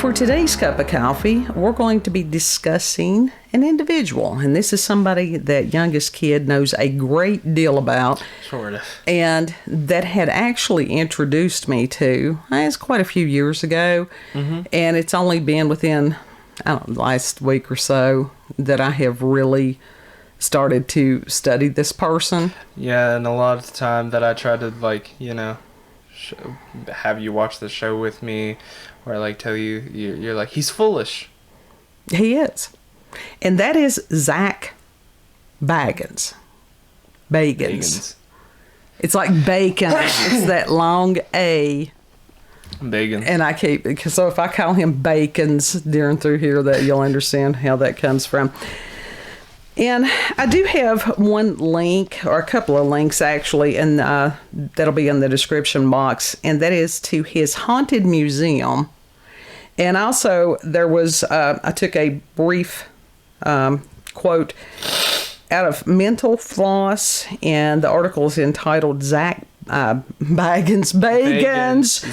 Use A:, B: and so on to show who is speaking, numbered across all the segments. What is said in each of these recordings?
A: For today's cup of coffee, we're going to be discussing an individual. And this is somebody that youngest kid knows a great deal about.
B: Sort of.
A: And that had actually introduced me to, it's quite a few years ago. Mm-hmm. And it's only been within, last week or so that I have really started to study this person.
B: Yeah, and a lot of the time that I try to, have you watch the show with me, or tell you, you're like, he's foolish.
A: He is. And that is Zak Bagans. Bagans. It's like bacon. It's that long A.
B: Bagans.
A: And so if I call him Bacons during through here, that you'll understand how that comes from. And I do have one link, or a couple of links actually, and that'll be in the description box, and that is to his haunted museum. And also there was, I took a brief quote out of Mental Floss, and the article is entitled Zak Bagans.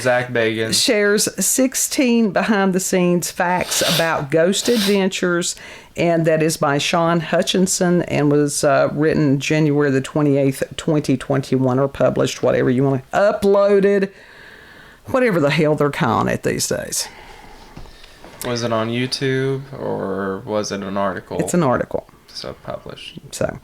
B: Zak Bagans
A: shares 16 behind-the-scenes facts about ghost adventures, and that is by Sean Hutchinson, and was written January the 28th, 2021, or published, whatever you want to, uploaded, whatever the hell they're calling it these days.
B: Was it on YouTube, or was it an article?
A: It's an article.
B: So published.
A: So,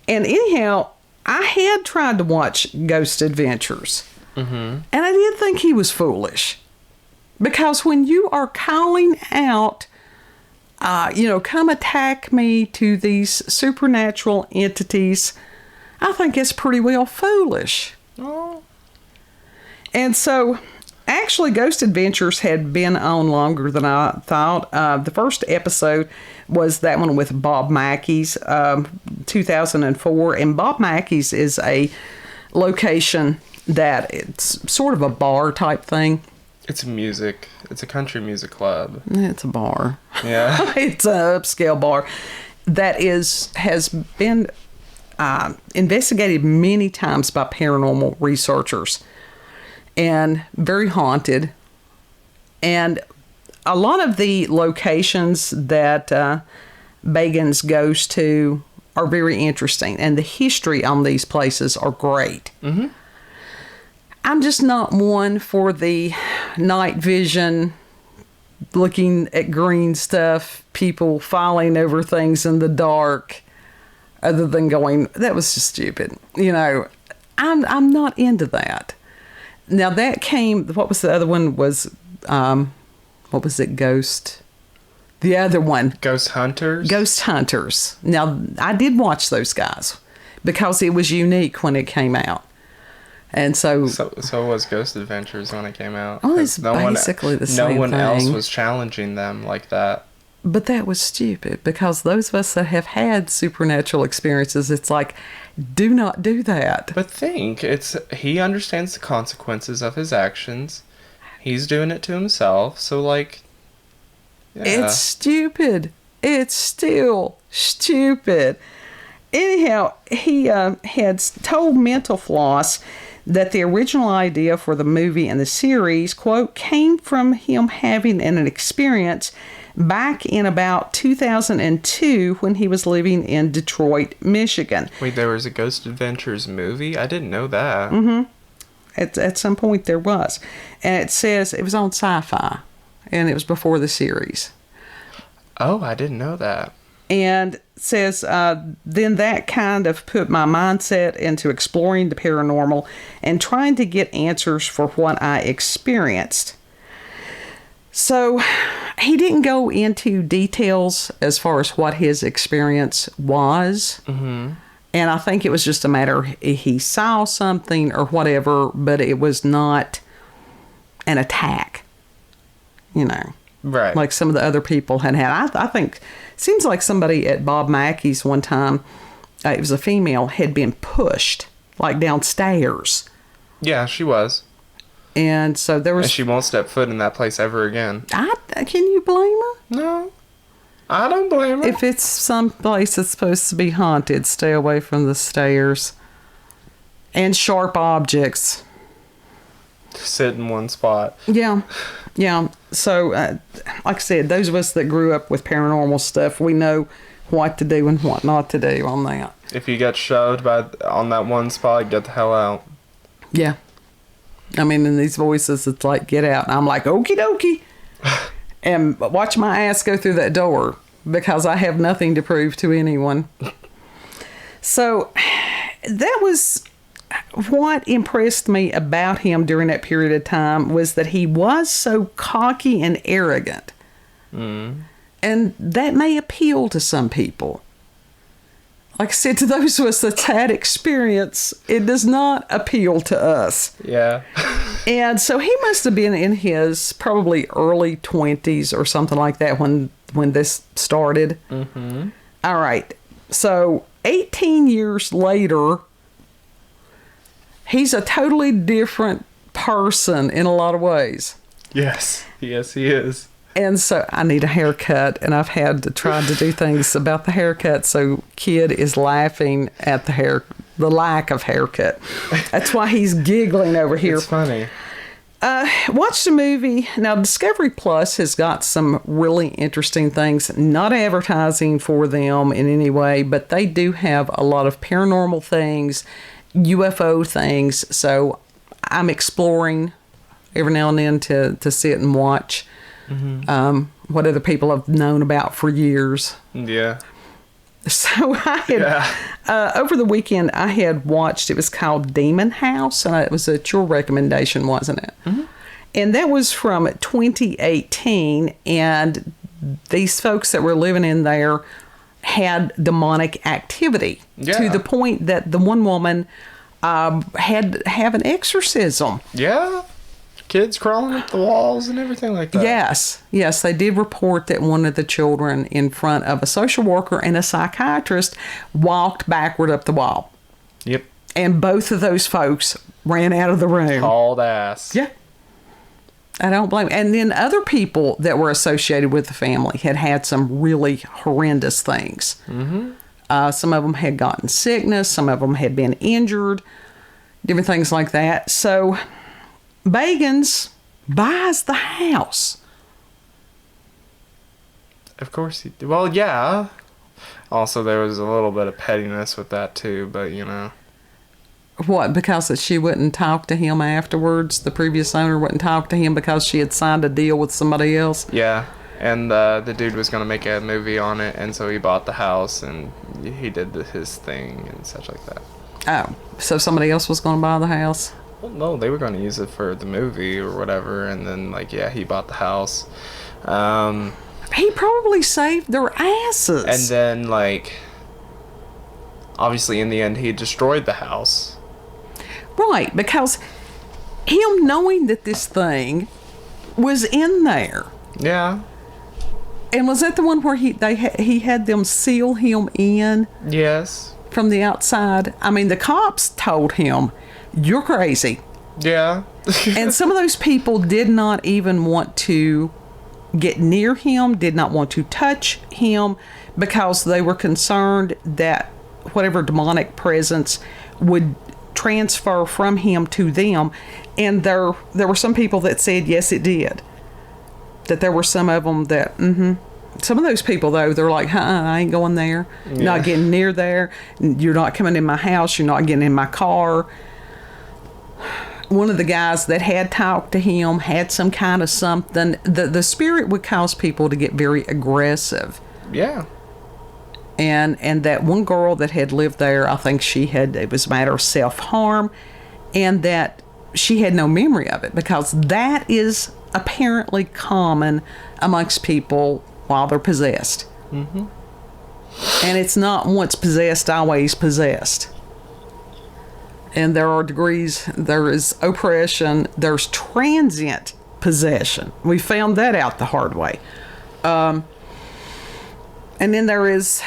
A: and anyhow, I had tried to watch Ghost Adventures, and I did think he was foolish. Because when you are calling out, come attack me to these supernatural entities, I think it's pretty well foolish.
B: Oh.
A: And so, actually, Ghost Adventures had been on longer than I thought. The first episode was that one with Bob Mackey's, 2004. And Bob Mackey's is a location that it's sort of a bar type thing.
B: It's music. It's a country music club.
A: It's a bar.
B: Yeah.
A: It's an upscale bar that has been investigated many times by paranormal researchers. And very haunted. And a lot of the locations that Bagans goes to are very interesting. And the history on these places are great. Mm-hmm. I'm just not one for the night vision, looking at green stuff, people falling over things in the dark, other than going, that was just stupid. I'm not into that. Now that came, what was the other one? What was it? Ghost? The other one.
B: Ghost Hunters?
A: Ghost Hunters. Now, I did watch those guys because it was unique when it came out. And so
B: was Ghost Adventures when it came out.
A: Oh, it's basically the same thing.
B: No one else was challenging them like that.
A: But that was stupid because those of us that have had supernatural experiences, it's like, do not do that.
B: But he understands the consequences of his actions. He's doing it to himself, so yeah.
A: It's stupid. It's still stupid. Anyhow, he had told Mental Floss that the original idea for the movie and the series, quote, came from him having an experience back in about 2002 when he was living in Detroit, Michigan.
B: Wait, there was a Ghost Adventures movie? I didn't know that.
A: Mm-hmm. At some point there was. And it says it was on Sci-Fi, and it was before the series.
B: Oh, I didn't know that.
A: And says, then that kind of put my mindset into exploring the paranormal and trying to get answers for what I experienced. So he didn't go into details as far as what his experience was. Mm-hmm. And I think it was just a matter he saw something or whatever, but it was not an attack,
B: Right.
A: Like some of the other people had. I think, seems like somebody at Bob Mackey's one time, it was a female, had been pushed, like downstairs.
B: Yeah, she was.
A: And so there was...
B: And she won't step foot in that place ever again.
A: Can you blame her?
B: No. I don't blame her.
A: If it's some place that's supposed to be haunted, stay away from the stairs. And sharp objects.
B: Sit in one spot.
A: Yeah. Yeah. So, like I said, those of us that grew up with paranormal stuff, we know what to do and what not to do on that.
B: If you get shoved on that one spot, get the hell out.
A: Yeah. I mean, in these voices, it's like, get out. And I'm like, okie dokie. And watch my ass go through that door because I have nothing to prove to anyone. So that was what impressed me about him during that period of time, was that he was so cocky and arrogant. And that may appeal to some people. Like I said, to those of us that's had experience, it does not appeal to us.
B: Yeah.
A: And so he must have been in his probably early 20s or something like that when this started. Mm-hmm. All right. So 18 years later, he's a totally different person in a lot of ways.
B: Yes. Yes, he is.
A: And so I need a haircut, and I've had to try to do things about the haircut. So kid is laughing at the lack of haircut. That's why he's giggling over here.
B: It's funny.
A: Watch the movie. Now, Discovery Plus has got some really interesting things. Not advertising for them in any way, but they do have a lot of paranormal things, UFO things. So I'm exploring every now and then to sit and watch. Mm-hmm. What other people have known about for years.
B: Yeah.
A: So I had, over the weekend, I had watched, it was called Demon House, and it was at your recommendation, wasn't it? Mm-hmm. And that was from 2018, and these folks that were living in there had demonic activity to the point that the one woman had to have an exorcism.
B: Yeah. Kids crawling up the walls and everything like that.
A: Yes, they did report that one of the children in front of a social worker and a psychiatrist walked backward up the wall.
B: Yep.
A: And both of those folks ran out of the room.
B: Hauled ass.
A: Yeah. I don't blame. And then other people that were associated with the family had some really horrendous things. Mm-hmm. Some of them had gotten sickness. Some of them had been injured. Different things like that. So Bagans buys the house.
B: Of course he did. Well, yeah. Also, there was a little bit of pettiness with that, too, but, you know.
A: What, because that she wouldn't talk to him afterwards? The previous owner wouldn't talk to him because she had signed a deal with somebody else?
B: Yeah, and the dude was going to make a movie on it, and so he bought the house, and he did his thing and such like that.
A: Oh, so somebody else was going to buy the house?
B: Well, no, they were going to use it for the movie or whatever, and then, like, yeah, he bought the house.
A: He probably saved their asses.
B: And then, like, obviously in the end, he destroyed the house.
A: Right, because him knowing that this thing was in there.
B: Yeah.
A: And was that the one where he had them seal him in?
B: Yes.
A: From the outside? I mean, the cops told him, "You're crazy."
B: Yeah.
A: And some of those people did not even want to get near him, did not want to touch him, because they were concerned that whatever demonic presence would transfer from him to them. And there were some people that said yes, it did. That there were some of them that some of those people, though, they're like, I ain't going there. Yeah. Not getting near there. You're not coming in my house. You're not getting in my car. One of the guys that had talked to him had some kind of something. The spirit would cause people to get very aggressive.
B: Yeah.
A: And that one girl that had lived there, I think it was a matter of self-harm, and that she had no memory of it, because that is apparently common amongst people while they're possessed. Mm-hmm. And it's not once possessed, always possessed. And there are degrees. There is oppression. There's transient possession. We found that out the hard way. And then there is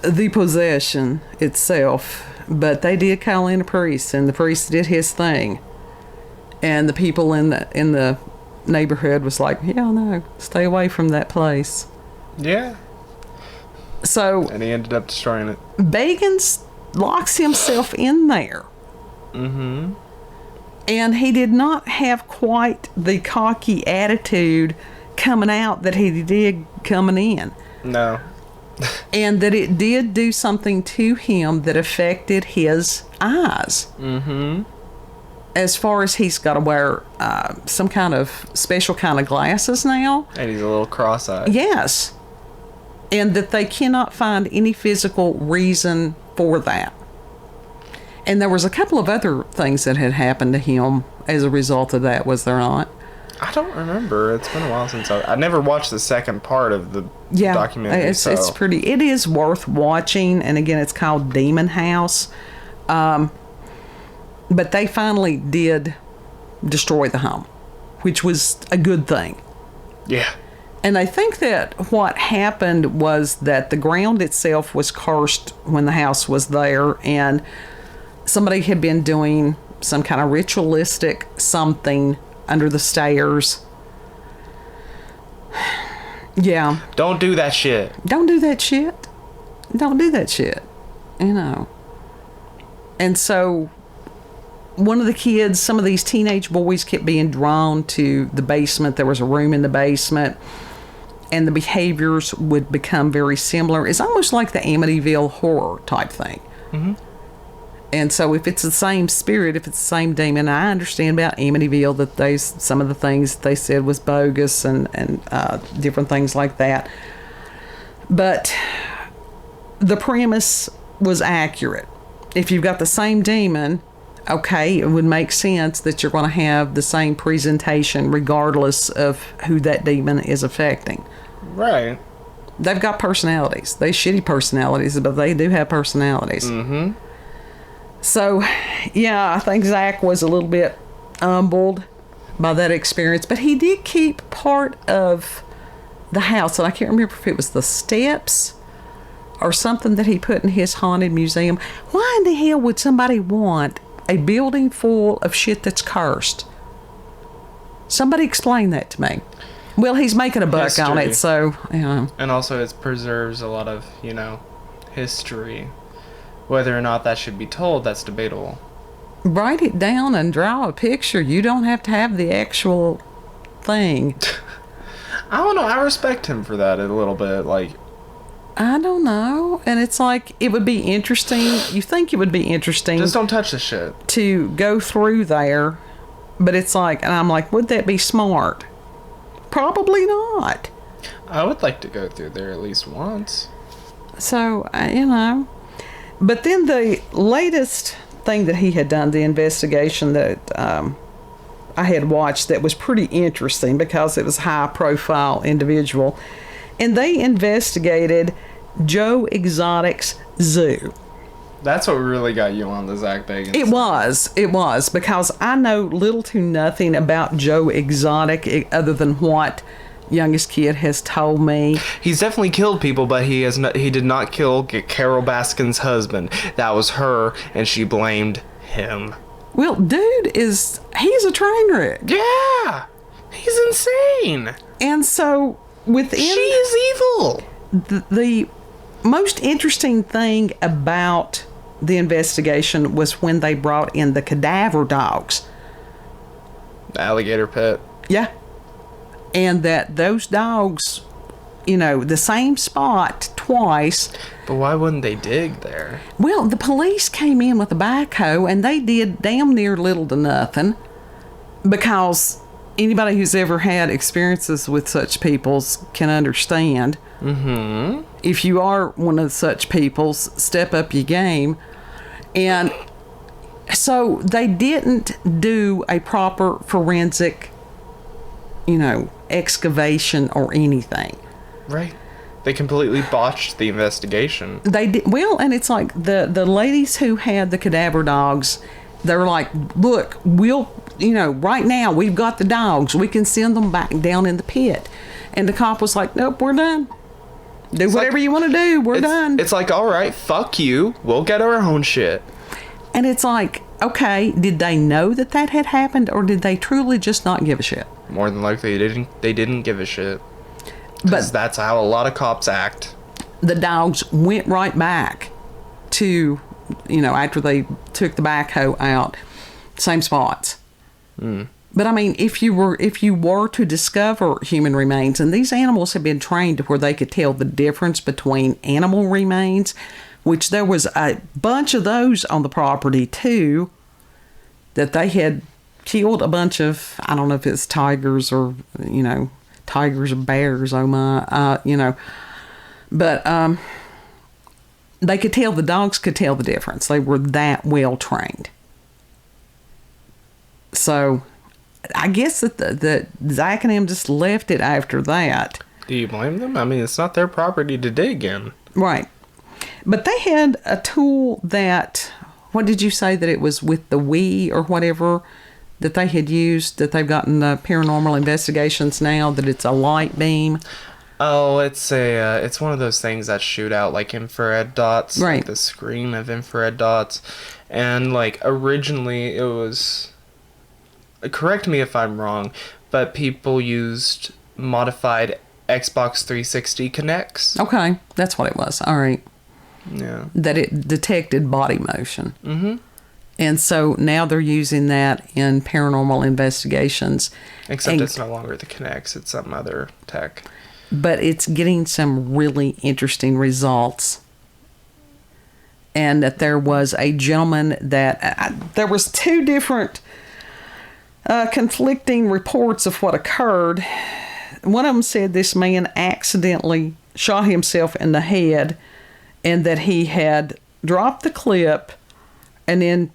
A: the possession itself. But they did call in a priest, and the priest did his thing. And the people in the neighborhood was like, yeah, no, stay away from that place.
B: Yeah.
A: So.
B: And he ended up destroying it.
A: Bagans locks himself in there.
B: Mm-hmm.
A: And he did not have quite the cocky attitude coming out that he did coming in.
B: No.
A: And that it did do something to him that affected his eyes.
B: Mm-hmm.
A: As far as he's got to wear some kind of special kind of glasses now.
B: And he's a little cross-eyed.
A: Yes. And that they cannot find any physical reason for that. And there was a couple of other things that had happened to him as a result of that, was there not?
B: I don't remember. It's been a while since I never watched the second part of the documentary.
A: It's pretty. It is worth watching. And again, it's called Demon House. But they finally did destroy the home, which was a good thing.
B: Yeah.
A: And I think that what happened was that the ground itself was cursed when the house was there, and somebody had been doing some kind of ritualistic something under the stairs. Yeah.
B: Don't do that shit.
A: Don't do that shit. Don't do that shit. You know. And so one of the kids, some of these teenage boys kept being drawn to the basement. There was a room in the basement, and the behaviors would become very similar. It's almost like the Amityville horror type thing.
B: Mm-hmm.
A: And so if it's the same spirit, if it's the same demon, I understand about Amityville that some of the things they said was bogus and different things like that. But the premise was accurate. If you've got the same demon, okay, it would make sense that you're going to have the same presentation regardless of who that demon is affecting.
B: Right.
A: They've got personalities. They shitty personalities, but they do have personalities.
B: Mm-hmm.
A: So, yeah, I think Zach was a little bit humbled by that experience, but he did keep part of the house, and I can't remember if it was the steps or something that he put in his haunted museum. Why in the hell would somebody want a building full of shit that's cursed? Somebody explain that to me. Well, he's making a buck on it, so, you know.
B: And also it preserves a lot of, history. Whether or not that should be told, that's debatable.
A: Write it down and draw a picture. You don't have to have the actual thing.
B: I don't know. I respect him for that a little bit.
A: I don't know. And it's like, it would be interesting. You think it would be interesting.
B: Just don't touch the shit.
A: To go through there. But it's like, and I'm like, would that be smart? Probably not.
B: I would like to go through there at least once.
A: So, But then the latest thing that he had done, the investigation that I had watched that was pretty interesting because it was a high-profile individual, and they investigated Joe Exotic's zoo.
B: That's what really got you on the Zak Bagans.
A: It was, because I know little to nothing about Joe Exotic other than what youngest kid has told me.
B: He's definitely killed people, but he did not kill Carol Baskin's husband. That was her, and she blamed him.
A: Well, dude he's a train wreck.
B: Yeah, he's insane.
A: And so within,
B: she is evil.
A: The most interesting thing about the investigation was when they brought in the cadaver dogs.
B: The alligator pit.
A: Yeah. And that those dogs, the same spot twice.
B: But why wouldn't they dig there?
A: Well, the police came in with a backhoe, and they did damn near little to nothing, because anybody who's ever had experiences with such peoples can understand.
B: Mm-hmm.
A: If you are one of such peoples, step up your game. And so they didn't do a proper forensic excavation or anything.
B: Right. They completely botched the investigation.
A: They did. Well, and it's like the ladies who had the cadaver dogs, they're like, look, we'll, right now we've got the dogs. We can send them back down in the pit. And the cop was like, nope, we're done. Do whatever you want to do. We're done.
B: It's like, all right, fuck you. We'll get our own shit. And
A: it's like, okay, did they know that had happened, or did they truly just not give a shit?
B: More than likely, they didn't give a shit. Because that's how a lot of cops act.
A: The dogs went right back to, after they took the backhoe out, same spots. But I mean, if you were to discover human remains, and these animals have been trained to where they could tell the difference between animal remains, which there was a bunch of those on the property too, that they had killed a bunch of, I don't know if it's tigers or, tigers or bears, oh my, but they could tell, the dogs could tell the difference. They were that well trained. So I guess that Zach and him just left it after that.
B: Do you blame them? I mean, it's not their property to dig in.
A: Right. But they had a tool that, what did you say that it was with the Wii or whatever that they had used, that they've gotten the paranormal investigations now, that it's a light beam?
B: Oh, it's one of those things that shoot out like infrared dots,
A: right?
B: Like the scream of infrared dots, and like originally it was. Correct me if I'm wrong, but people used modified Xbox 360 Kinects.
A: Okay, that's what it was. All right.
B: Yeah.
A: That it detected body motion. Mm-hmm. And so now they're using that in paranormal investigations.
B: Except it's no longer the Kinects, it's some other tech.
A: But it's getting some really interesting results. And that there was a gentleman that... there was two different conflicting reports of what occurred. One of them said this man accidentally shot himself in the head and that he had dropped the clip and then,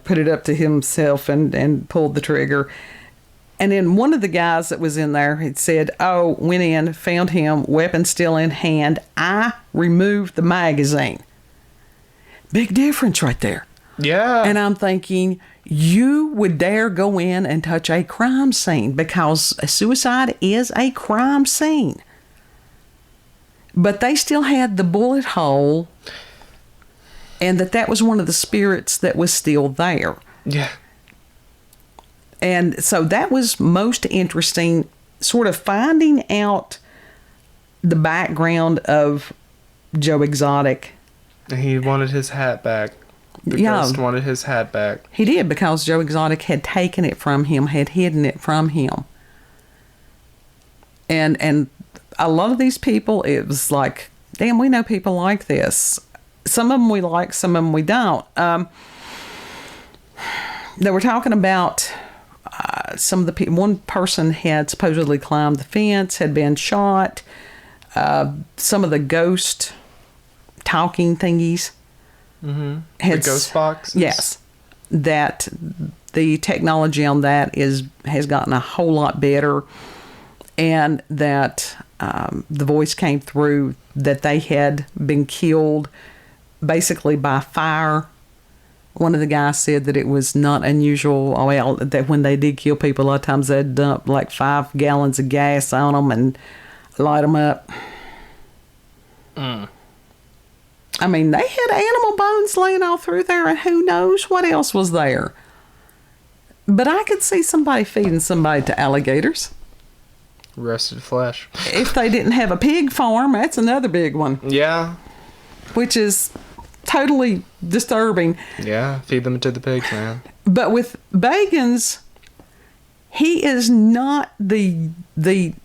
A: put it up to himself and pulled the trigger. And then one of the guys that was in there had said, went in, found him, weapon still in hand. I removed the magazine. Big difference right there.
B: Yeah.
A: And I'm thinking, you would dare go in and touch a crime scene, because a suicide is a crime scene. But they still had the bullet hole, and that was one of the spirits that was still there.
B: Yeah.
A: And so that was most interesting, sort of finding out the background of Joe Exotic.
B: He wanted his hat back. The ghost wanted his hat back.
A: He did, because Joe Exotic had taken it from him, had hidden it from him. And a lot of these people, it was like, damn, we know people like this. Some of them we like, some of them we don't. They were talking about some of the people. One person had supposedly climbed the fence, had been shot. Some of the ghost talking thingies.
B: Mm-hmm. The ghost boxes?
A: Yes. That the technology on that has gotten a whole lot better, and that the voice came through that they had been killed basically by fire. One of the guys said that it was not unusual, well, that when they did kill people, a lot of times they'd dump like 5 gallons of gas on them and light them up. I mean, they had animal bones laying all through there, and who knows what else was there. But I could see somebody feeding somebody to alligators.
B: Roasted flesh.
A: If they didn't have a pig farm, that's another big one.
B: Yeah.
A: Which is totally disturbing.
B: Yeah, feed them to the pigs, man.
A: But with Bagans, he is not the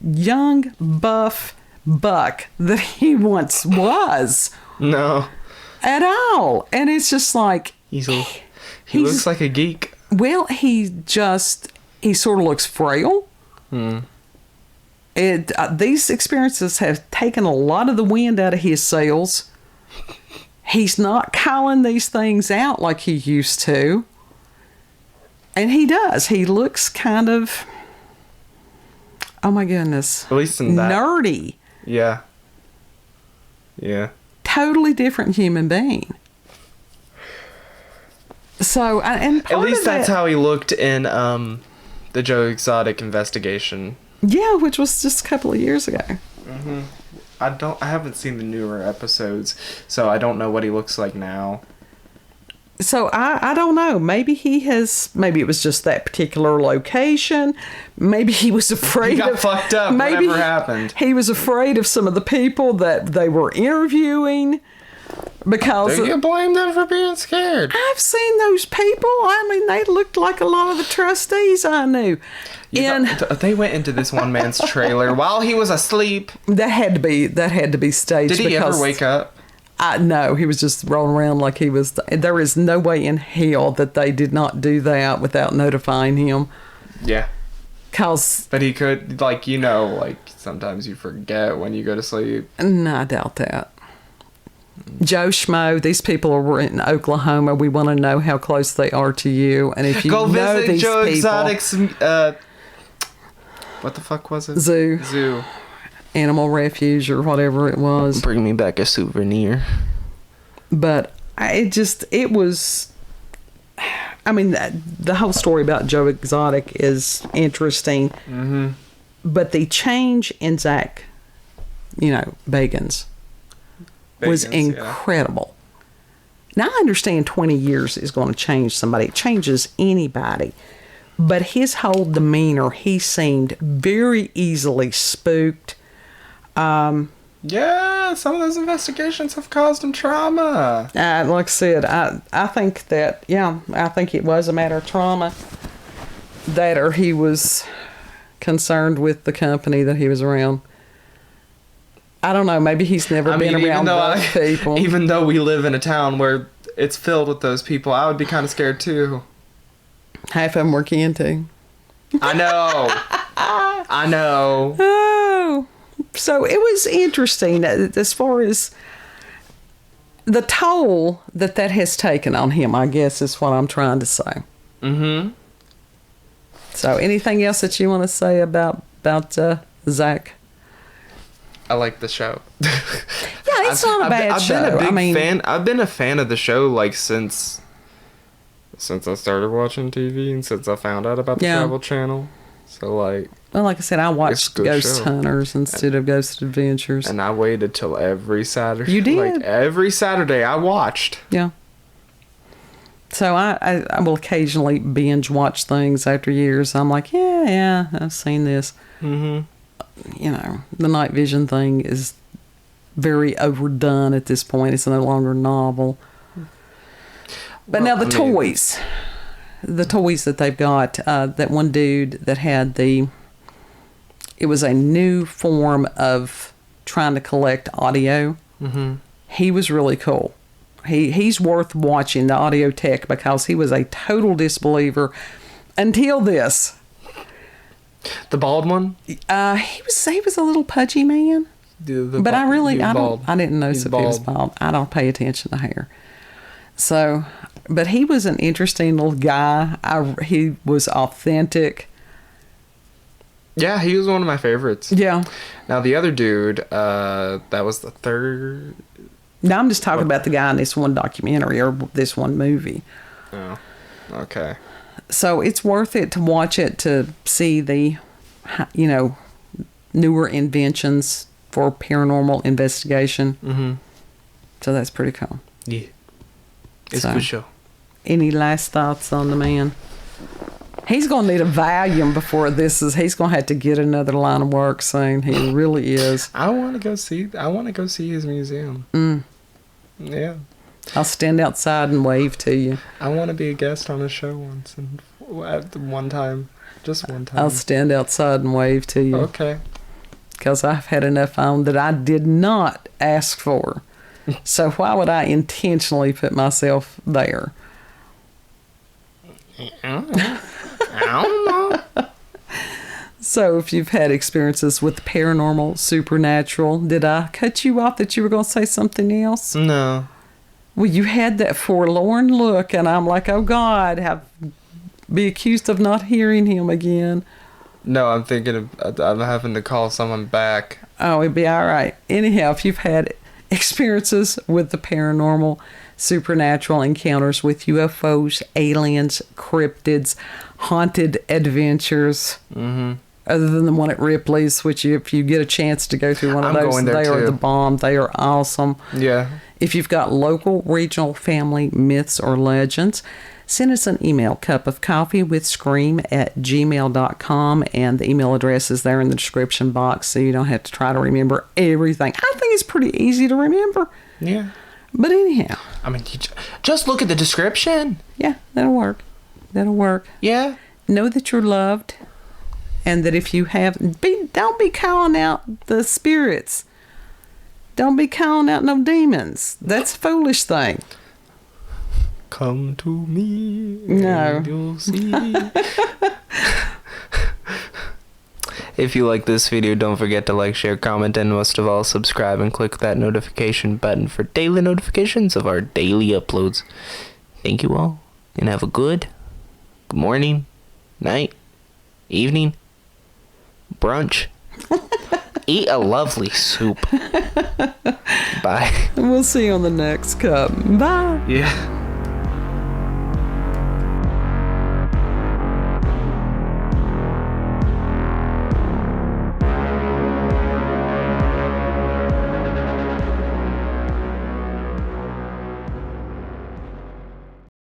A: young, buff buck that he once was.
B: No.
A: At all. And it's just like... He
B: looks like a geek.
A: Well, he sort of looks frail. These experiences have taken a lot of the wind out of his sails. He's not calling these things out like he used to. And he does. He looks kind of... Oh my goodness.
B: At least in that.
A: Nerdy.
B: Yeah. Yeah.
A: Totally different human being. So, and part
B: at least
A: of
B: that's how he looked in the Joe Exotic investigation.
A: Yeah, which was just a couple of years ago.
B: Mm-hmm. I haven't seen the newer episodes, so I don't know what he looks like now.
A: So I don't know. Maybe it was just that particular location. Maybe he was afraid
B: he got fucked up.
A: Maybe
B: whatever happened.
A: He was afraid of some of the people that they were interviewing. Because
B: Do you blame them for being scared?
A: I've seen those people. I mean, they looked like a lot of the trustees I knew.
B: They went into this one man's trailer while he was asleep.
A: That had to be staged.
B: Did he ever wake up?
A: No, he was just rolling around like he was. There is no way in hell that they did not do that without notifying him.
B: Yeah.
A: But
B: he could, sometimes you forget when you go to sleep.
A: No, I doubt that. Joe Schmo, these people are in Oklahoma. We want to know how close they are to you. And if you
B: go
A: know
B: visit
A: these
B: Joe
A: people,
B: Exotic's, what the fuck was it?
A: Zoo. Animal refuge or whatever it was.
B: Bring me back a souvenir.
A: But it was... I mean, the whole story about Joe Exotic is interesting.
B: Mm-hmm.
A: But the change in Zak, Bagans was incredible. Yeah. Now, I understand 20 years is going to change somebody. It changes anybody. But his whole demeanor, he seemed very easily spooked.
B: Yeah, some of those investigations have caused him trauma.
A: Like I said, I think that, I think it was a matter of trauma. That or he was concerned with the company that he was around. I don't know. Maybe he's never been around those people.
B: Even though we live in a town where it's filled with those people, I would be kind of scared too.
A: Half of them were kin too.
B: I know. I know.
A: Oh. So it was interesting as far as the toll that has taken on him, I guess is what I'm trying to say.
B: Mm-hmm.
A: So anything else that you want to say about Zak?
B: I like the show.
A: Yeah, it's not a bad show.
B: I've been a fan of the show since I started watching TV and since I found out about the Travel Channel. So
A: well, like I said, I watched Ghost Hunters instead of Ghost Adventures.
B: And I waited till every Saturday.
A: You did?
B: Every Saturday I watched.
A: Yeah. So I will occasionally binge watch things after years. I'm like, yeah, I've seen this.
B: Mm-hmm.
A: The night vision thing is very overdone at this point. It's no longer novel. But now the toys that they've got, that one dude that had it was a new form of trying to collect audio.
B: Mm-hmm.
A: He was really cool. He's worth watching, the audio tech, because he was a total disbeliever until this.
B: The bald one?
A: He was a little pudgy man. But I didn't notice if he was bald. I don't pay attention to hair. So, but he was an interesting little guy. He was authentic.
B: Yeah, he was one of my favorites.
A: Yeah.
B: Now the other dude, that was the third.
A: No, I'm just talking about the guy in this one documentary or this one movie.
B: Oh, okay.
A: So it's worth it to watch it to see the, newer inventions for paranormal investigation.
B: Mm-hmm.
A: So that's pretty cool.
B: Yeah. It's a good show.
A: Any last thoughts on the man? He's going to need a Valium before he's going to have to get another line of work soon. He really is.
B: I want to go see his museum.
A: Mm.
B: Yeah.
A: I'll stand outside and wave to you.
B: I want to be a guest on a show once and one time. Just one time.
A: I'll stand outside and wave to you.
B: Okay.
A: Because I've had enough on that I did not ask for. So why would I intentionally put myself there?
B: I don't know.
A: So if you've had experiences with paranormal, supernatural, did I cut you off that you were going to say something else?
B: No.
A: Well, you had that forlorn look, and I'm like, oh, God, be accused of not hearing him again.
B: No, I'm thinking I'm having to call someone back.
A: Oh, it'd be all right. Anyhow, if you've had experiences with the paranormal, supernatural encounters with UFOs, aliens, cryptids, haunted adventures, other than the one at Ripley's, which if you get a chance to go through one of those, they are the bomb. They are awesome.
B: Yeah.
A: If you've got local, regional, family myths or legends, send us an email, cupofcoffeewithscream@gmail.com, and the email address is there in the description box, so you don't have to try to remember everything. I think it's pretty easy to remember.
B: Yeah.
A: But anyhow.
B: I mean, just look at the description.
A: Yeah, that'll work. That'll work.
B: Yeah.
A: Know that you're loved, and that if you have, don't be calling out the spirits. Don't be calling out no demons. That's a foolish thing.
B: Come to me.
A: No.
B: And you'll see. If you like this video, don't forget to like, share, comment, and most of all, subscribe and click that notification button for daily notifications of our daily uploads. Thank you all, and have a good morning, night, evening, brunch. Eat a lovely soup. Bye.
A: We'll see you on the next cup. Bye.
B: Yeah.